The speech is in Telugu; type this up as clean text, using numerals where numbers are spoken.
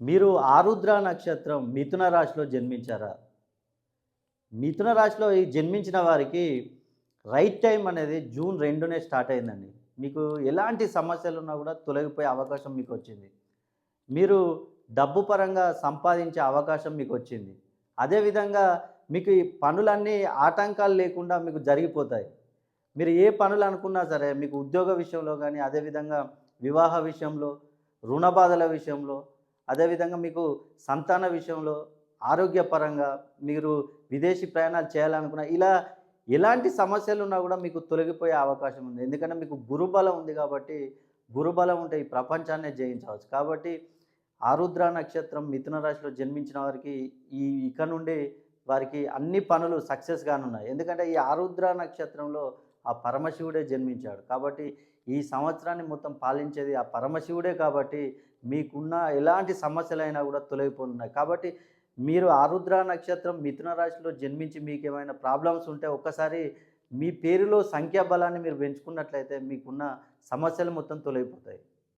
మీరు ఆరుద్ర నక్షత్రం మిథున రాశిలో జన్మించారా? మిథున రాశిలో ఈ జన్మించిన వారికి రైట్ టైం అనేది జూన్ 2నే స్టార్ట్ అయిందండి. మీకు ఎలాంటి సమస్యలున్నా గూడా తొలగిపోయే అవకాశం మీకొచ్చింది. మీరు డబ్బు పరంగా సంపాదించే అవకాశం మీకొచ్చింది. అదేవిధంగా మీకు ఈ పనులన్నీ ఆటంకాలు లేకుండా మీకు జరిగిపోతాయి. మీరు ఏ పనులు అనుకున్నా సరే మీకు ఉద్యోగ విషయంలో గానీ, అదేవిధంగా వివాహ విషయంలో, రుణ బాధల విషయంలో, అదేవిధంగా మీకు సంతాన విషయంలో, ఆరోగ్యపరంగా మీరు విదేశీ ప్రయాణాలు చేయాలనుకున్న ఇలా ఎలాంటి సమస్యలున్నా గూడా మీకు తొలగిపోయే అవకాశం ఉంది. ఎందుకంటే మీకు గురుబలం ఉంది కాబట్టి, గురుబలం ఉంటే ఈ ప్రపంచాన్నే జయించవచ్చు. కాబట్టి ఆరుద్ర నక్షత్రం మిథున రాశిలో జన్మించిన వారికి ఇక నుండి వారికి అన్ని పనులు సక్సెస్ గానున్నాయి. ఎందుకంటే ఈ ఆరుద్ర నక్షత్రంలో ఆ పరమశివుడే జన్మించాడు. కాబట్టి ఈ సంవత్సరాన్ని మొత్తం పాలించేది ఆ పరమశివుడే కాబట్టి మీకున్న ఎలాంటి సమస్యలైనా గూడా తొలగిపోనున్నాయి. కాబట్టి మీరు ఆరుద్ర నక్షత్రం మిథున రాశిలో జన్మించి మీకేమైనా ప్రాబ్లమ్స్ ఉంటే ఒక్కసారి మీ పేరులో సంఖ్యాబలాన్ని మీరు పెంచుకున్నట్లయితే మీకున్న సమస్యలు మొత్తం తొలగిపోతాయి.